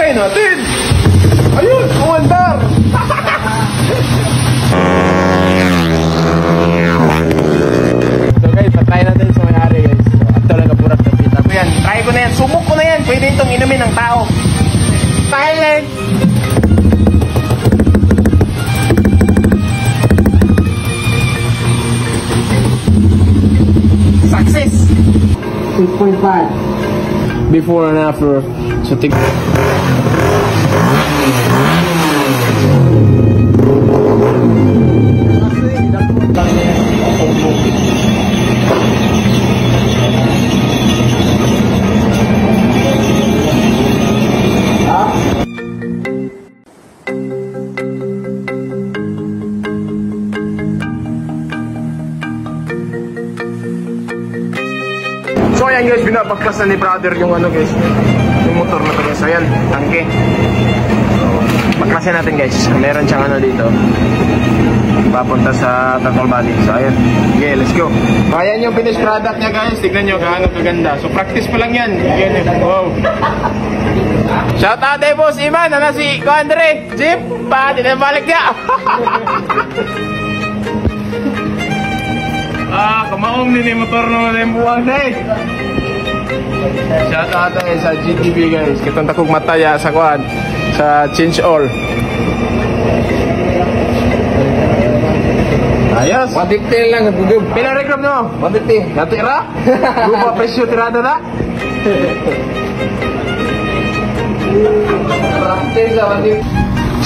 Try natin! Ayun! Umandar! So guys, patry natin sa may-ari guys. So, at talaga puras na pita ko yan. Try ko na yan. Sumok ko na yan. Pwede itong inumin ng tao. Silent! Success! 6.5 before and after. So take So ayan guys, binabaklas na ni brother yung ano guys, yung motor na to guys. So ayan, tangke. So, baklasin natin guys. Meron siyang ano dito, papunta sa Tacol Valley. So ayan, okay, let's go. So ayan yung finished product niya guys. Tignan nyo, gaano kaganda. So practice pa lang yan. Ayan, wow. Shout out eh boss Iman, ano si Andre Jeep, pa, tinabalik niya. Kamaong din yung motor naman yung buwang day. Shout out tayo sa GTV guys. Kitang takog mataya sa kuhan, sa change all. Ayos. 150 lang nagugub. Pinareklamo nyo? 150. Natira? Lupa presyo tirada na?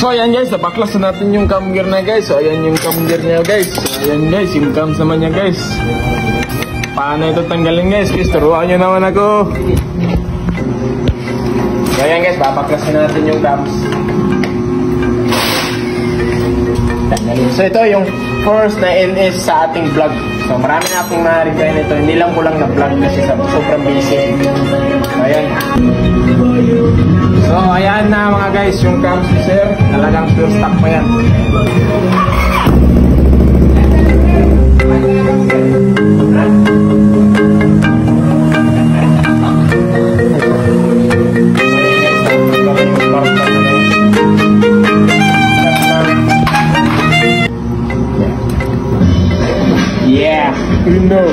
So ayan guys, napaklas na natin yung cam gear na guys. So ayan yung cam gear niya guys. So ayan guys, yung cams naman niya guys. Paano ito tanggalin guys? Please turuan nyo naman ako. So ayan guys, papaklasin natin yung cams. So ito yung first na LS sa ating vlog. So marami na akong na-reply nito. Hindi lang ko lang na-vlog kasi sobrang busy. So ayan. So ayan na mga guys, yung cams ni sir. Talagang pure stock pa yan. Yeah, you know.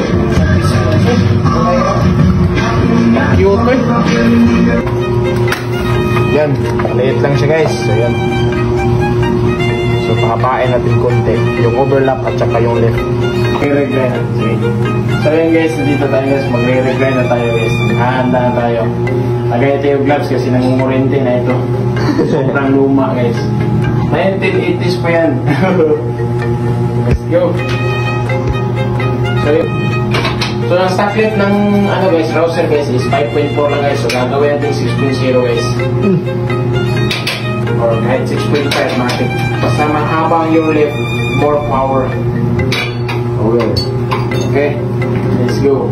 Cute eh. Yan, maliit lang siya guys. So yan. So pahapain natin konti yung overlap at saka yung lift. Magre-regline natin. So yan guys, dito tayo guys. Magre-regline na tayo guys. Hahanda na tayo. Lagay ito yung gloves kasi nangungurente na ito. Sobrang luma guys. 1980s pa yan. Let's go. So ang stock lift ng ano guys, Rouser guys is 5.4 lang guys. So gagawin natin 6.0 guys. Or kahit 6.5 natin. Basta mahabang yung lift, more power. Okay. Okay, let's go.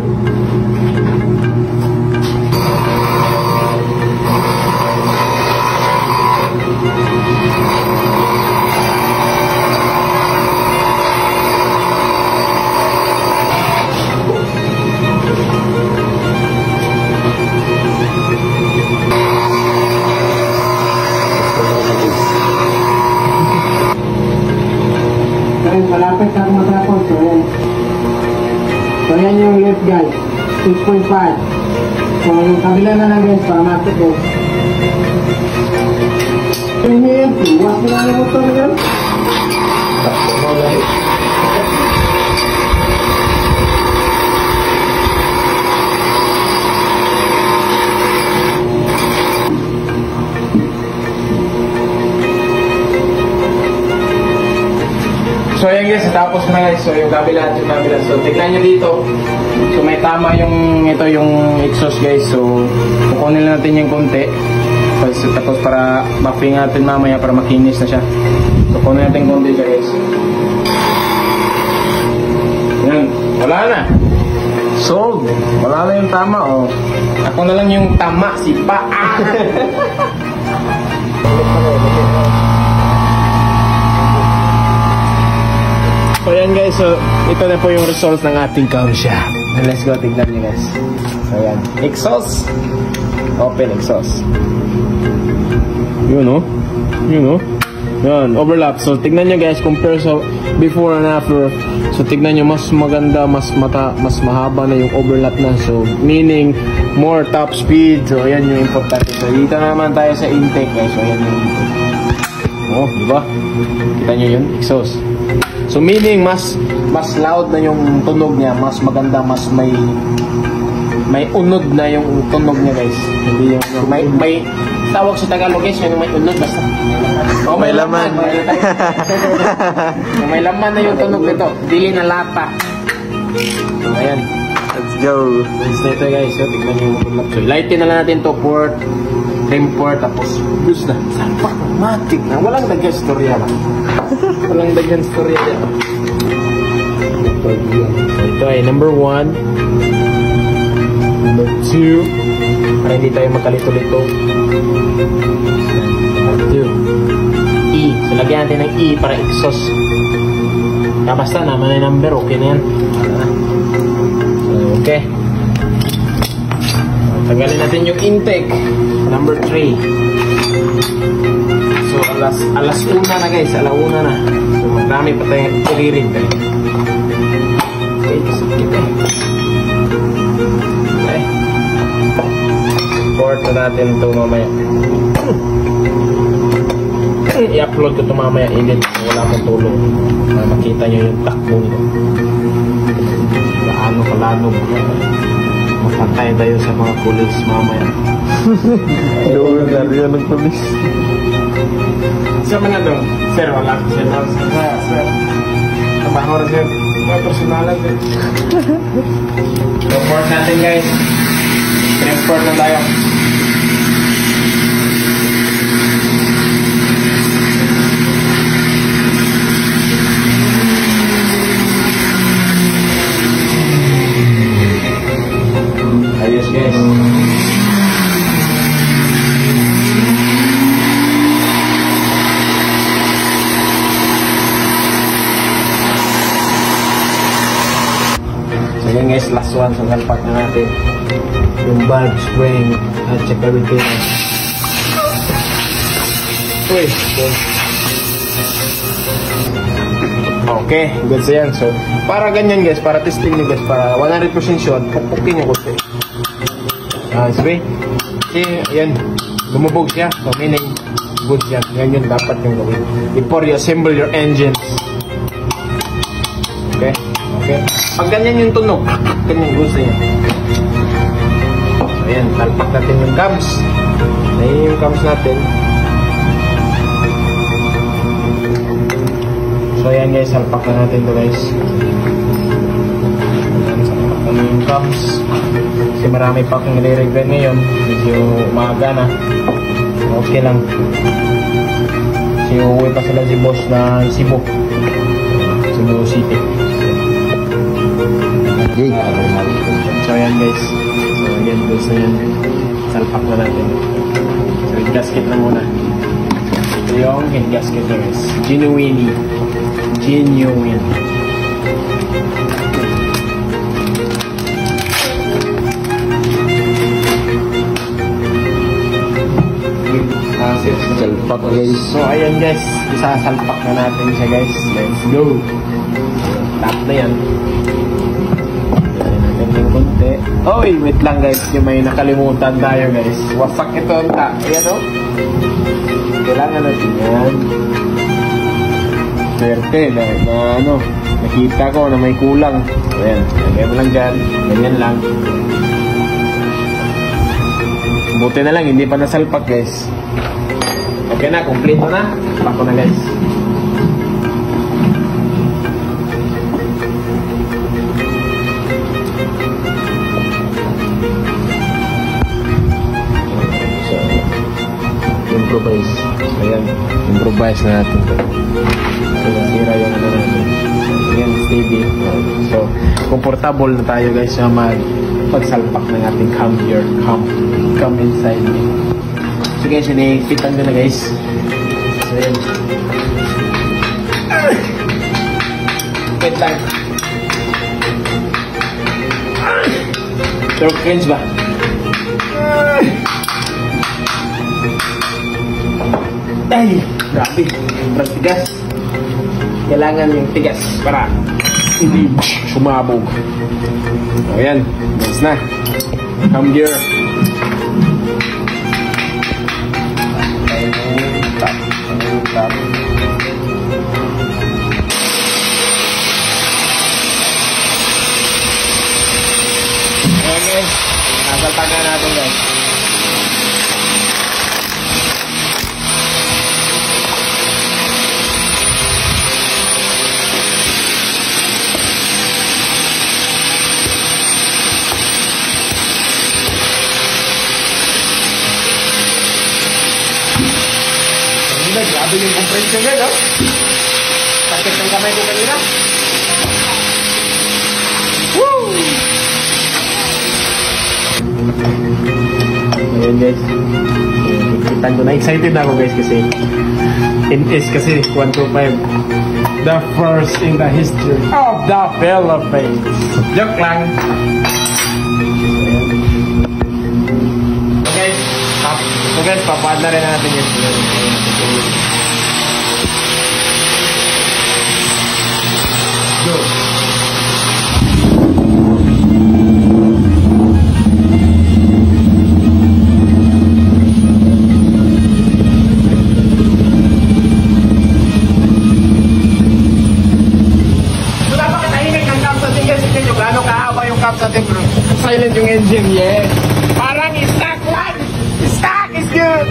Malapit na matapos. So yan. So yan yung lift guys. 6.5. So yung kabila na lang guys para makit guys. So yun, tuwas mo lang yung motor yun. So ayan guys, tapos na guys. So yung kabila at yung kabila. So tignan nyo dito. So may tama yung ito yung exhaust guys. So kukunin natin yung konti. So, tapos para buffing natin mamaya para makinis na siya. So kunin natin konti siya guys. Yan, wala na. Sold. Wala na yung tama oh. Ako na lang yung tama, si Pa. So yan guys, so ito na po yung results ng ating camshaft. Let's go, tignan nyo guys. So yan, exhaust. Open exhaust. Yun o. Yun o. Yan, overlap. So, tignan nyo guys, compare sa before and after. So, tignan nyo, mas maganda, mas mahaba na yung overlap na. So, meaning, more top speed. So, ayan yung importante. So, dito naman tayo sa intake guys. So, ayan yung intake. Oh, diba? Kita nyo yun? Exhaust. So, meaning, mas loud na yung tunog niya. Mas maganda, mas may unod na yung tunog niya guys. Hindi yung, may tawag sa Tagalog guys, yung may unod basta. Oh, may laman. May laman na yung tunog nito. Dili na lata. So, ayan. Let's go. Let's ito guys. So, tignan nyo yung overlap. So, lightin na lang natin to port. Trim port. Tapos, bus na. Sampak. Matik na. Walang dagyan storya lang. Walang dagyan storya yan. So, ito ay number 1. Number 2. Para hindi tayo magkalito-lito. Number 2. E. So, lagyan natin ng E para exhaust. Basta naman na number. Okay na yan. Okay. Tanggalin natin yung intake. Number 3. So, alas 1 na guys. Alauna na. So, marami pa tayong iririg. Okay. Okay. Report na natin ito mamaya. I-upload ko ito mamaya. Edit. Wala akong tulong. Makita nyo yung takbo nito. Gaano kalanog. Mapantay tayo sa mga police mamaya. Doon na rin ng police. Siya man na doon? Sir, wala ko siya na. Sir. Trabaho rin sir. Mga personalan sir. Report natin guys. Report na tayo. Ayos guys. So yun guys, last one. So galpak na natin yung valve spring at saka retainer. Uy, okay, good sa yan. So, para ganyan guys, para testing nyo guys, para 100% sure, pupukin nyo ko sige. Kasi, yan, lumubog siya. So, meaning, good yan. Yan yung dapat yung gawin. Before you assemble your engines. Okay? Okay? Pag ganyan yung tunog, ganyan gusto niya. So, ayan, talpak natin yung cams. Ayan yung cams natin. So, ayan guys, salpak na natin ito guys. Ayan, salpak na yung cams. Kasi marami pa akong nire-regret ngayon. Medyo umaga na. Okay lang. Kasi uuwi pa sila si boss na Cebu. Cebu City. So ayan guys. So ayan guys na yan. Salpak na natin. So yung gasket na muna. Ito yung gasket na guys. Genuine. Salpak guys. So ayan guys, isasalpak na natin siya guys. Let's go. Tap na yan. Ayan natin yung konti. Oy, wait lang guys, yung may nakalimutan tayo guys. Wasak ito ang ayan o. Kailangan natin yan. Swerte na nakita ko na may kulang. Ayan, lagyan mo lang dyan. Ganyan lang. Buti na lang, hindi pa nasalpak guys. Okay na, kompleto na. Pako na guys. So, improvise. Ayan, improvise na natin. So, sira yung ano natin. Ayan, steady. So, comfortable na tayo guys na pagsalpak ng ating cam here. Come inside. So guys, inipitan ko na guys. So yun. Wait lang. Throat cringe ba? Ay, grabe. Sobrang tigas. Kailangan yung tigas para hindi sumabog. O yan, next na. Come here. Tap. Ayan guys, nasaltagan natin guys. Grabe yung compression guys, oh. Sakit ng kamay ko kanina. Woo! Ayan guys. Kita ko na. Excited na ako guys kasi NS kasi 125. The first in the history of the Philippines. Joke lang. So guys, papad na rin natin yun. Go! Wala pa katahimik ng cap sa tingin. Sige nyo, gano'ng kahaba yung cap sa tingin. Silent yung engine, yes. Parang stock lang! Stock is good!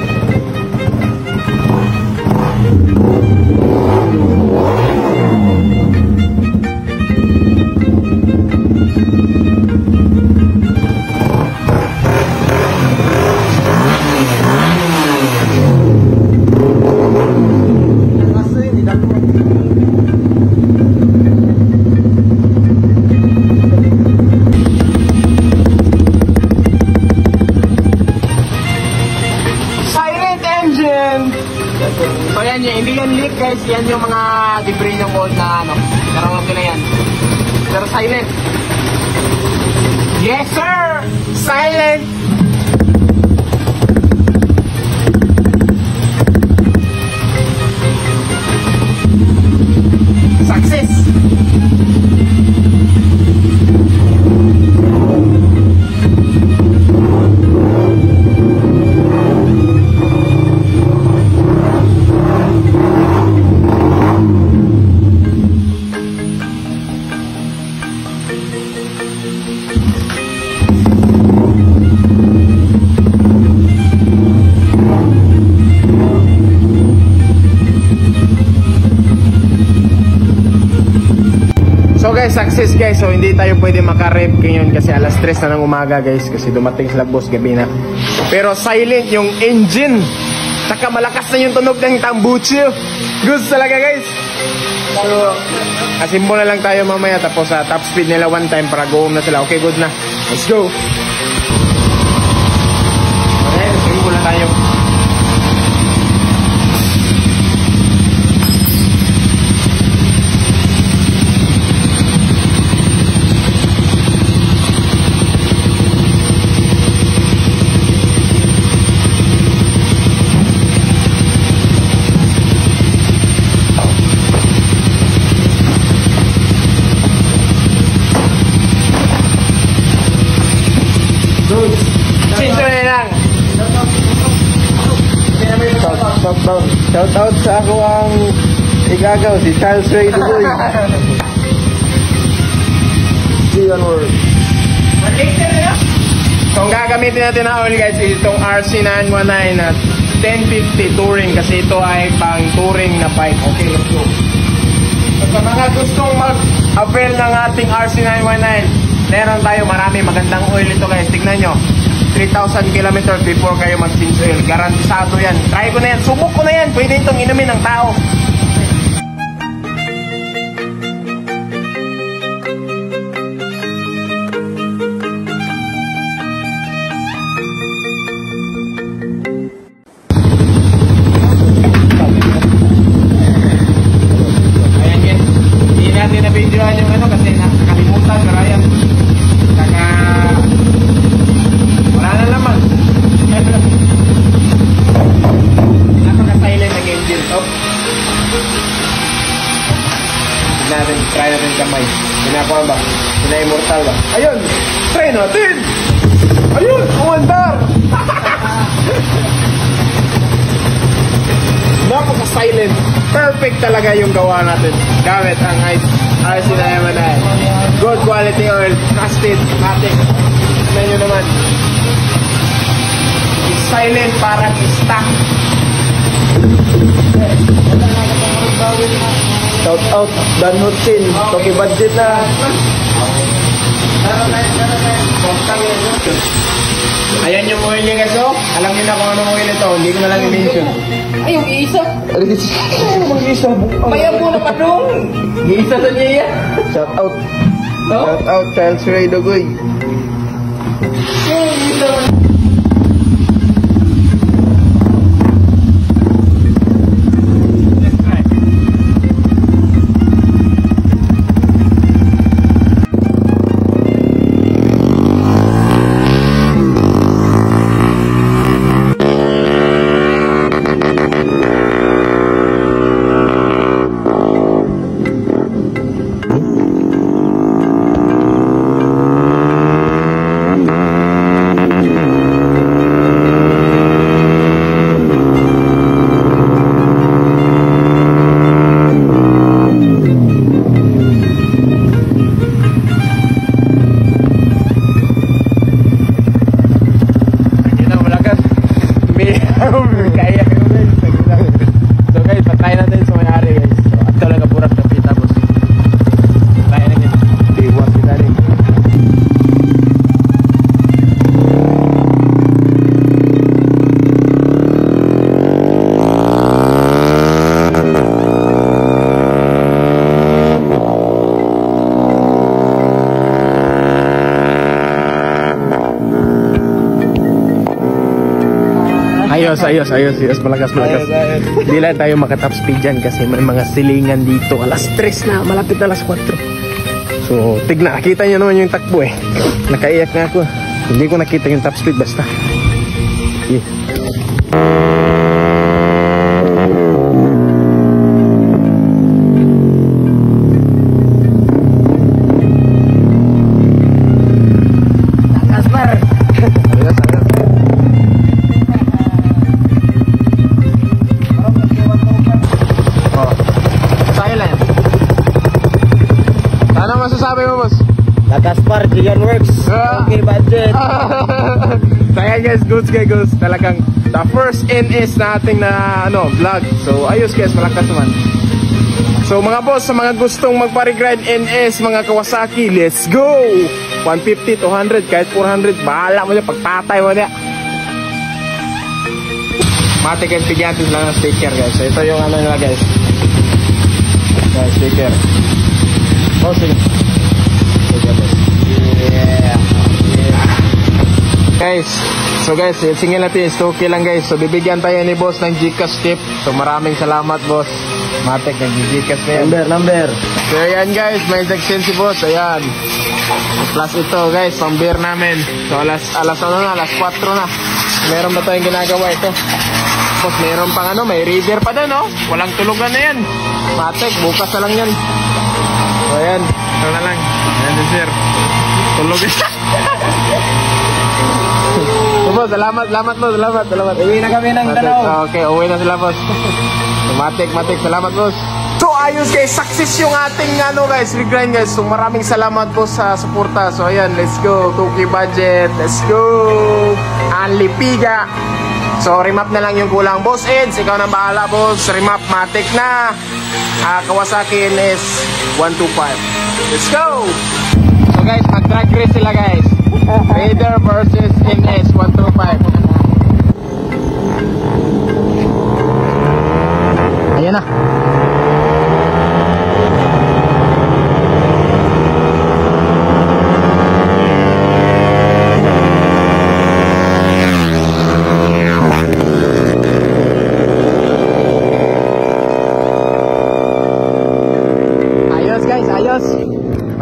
So yan yung, hindi yan leak guys, yan yung mga debris ng old na ano, pero okay na yan. Pero silent. Yes sir! Silent! Success! So guys, success guys. So hindi tayo pwede makarep ngayon kasi alas 3 na ng umaga guys, kasi dumating sila boss gabi na. Pero silent yung engine. Saka malakas na yung tunog ng tambucho. Good talaga guys. So asimbo na lang tayo mamaya, tapos sa top speed nila one time para go home na sila. Okay, good na. Let's go. Okay, asimbo na tayo. Shout out sa ako ang igagaw, si Charles Ray Duboy. See you on work. So ang gagamitin natin na oil guys is itong RC919 at 1050 touring, kasi ito ay pang touring na bike. Okay, let's go. So sa mga gustong mag-avail ng ating RC919, meron tayo marami magandang oil ito guys. Tignan nyo, 3,000 kilometers before kayo mag-change oil. Garantisado yan. Try ko na yan. Subok ko na yan. Pwede itong inumin ng tao. Ayan yan. Hindi natin na-videoan yung ano kasi nakalimutan. Pero ayan. Wala na naman. Napaka-silent na natin, try natin kamay. Pinakuha ba? Pina-immortal ba? Ayun! Try natin! Ayun! Umandar! Napaka-silent. Perfect talaga yung gawa natin. Gamit ang RC na M&I. Good quality oil. Trusted. Matic. Tignan nyo naman. Silent para stock. Shout out, Dan Hutsin. Toki budget na. Ayan yung oil niya guys, oh. Alam niyo na kung anong oil ito. Hindi ko na lang i-mention. Ay, yung isa. Mag-isa. Maya po na pa nung. Isa sa niya. Shout out. Shout out, Charles Ray Dogoy. So guys, patay natin sa may-ari guys. So at talaga purat kapi tapos patay na yun. Diwas kita rin. Ayos, malakas. Hindi lang tayo makatop speed dyan kasi may mga silingan dito. Alas 3 na, malapit alas 4. So, nakita nyo naman yung takbo eh. Nakaiyak na ako. Hindi ko nakita yung top speed basta. Yeah. Masasabi mo, boss? Lakaspar, Gigan Works. Okay, budget. Kaya guys, goods. Talagang the first NS nating na vlog. So, ayos guys, malakas naman. So, mga boss, sa mga gustong magpa-regride NS, mga Kawasaki, let's go! 150, 200, kahit 400, bahala mo niya, pagpatay mo niya. Matik and Pigantes lang ang sticker guys. So, ito yung nila guys. Sticker. Bossing. Yeah. Guys, singin natin, stocky lang guys. So bibigyan tayo ni boss ng Gcash tip. So maraming salamat boss. Matik nag-Gcash na yan. Number. So ayan guys, may section si boss. Ayan. Plus ito guys, pang beer namin. So alas 4 na. Meron ba tayong ginagawa ito? Tapos meron pang may reader pa doon, oh. Walang tulugan na yan. Matik, bukas na lang yan. So ayan, ito na lang. Ayan din sir. Tulog isa. So boss, salamat. Uwi na kami ng Danao. Okay, uwi na sila boss. Matik, salamat boss. So ayos guys, success yung ating guys, regrind guys. So maraming salamat po sa suporta. So ayan, let's go. Toki budget, let's go. Anlipiga. So remap na lang yung kulang boss Eds. Ikaw na bahala boss. Remap, matik na. Kawasaki NS 125. Let's go. So guys, mag-drag race sila guys. Raider versus NS 125. Ayan na.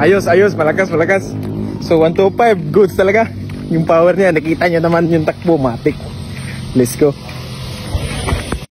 Ayos, malakas. So 125, goods talaga. Yung power niya, nakita nyo naman yung takbo, matik. Let's go.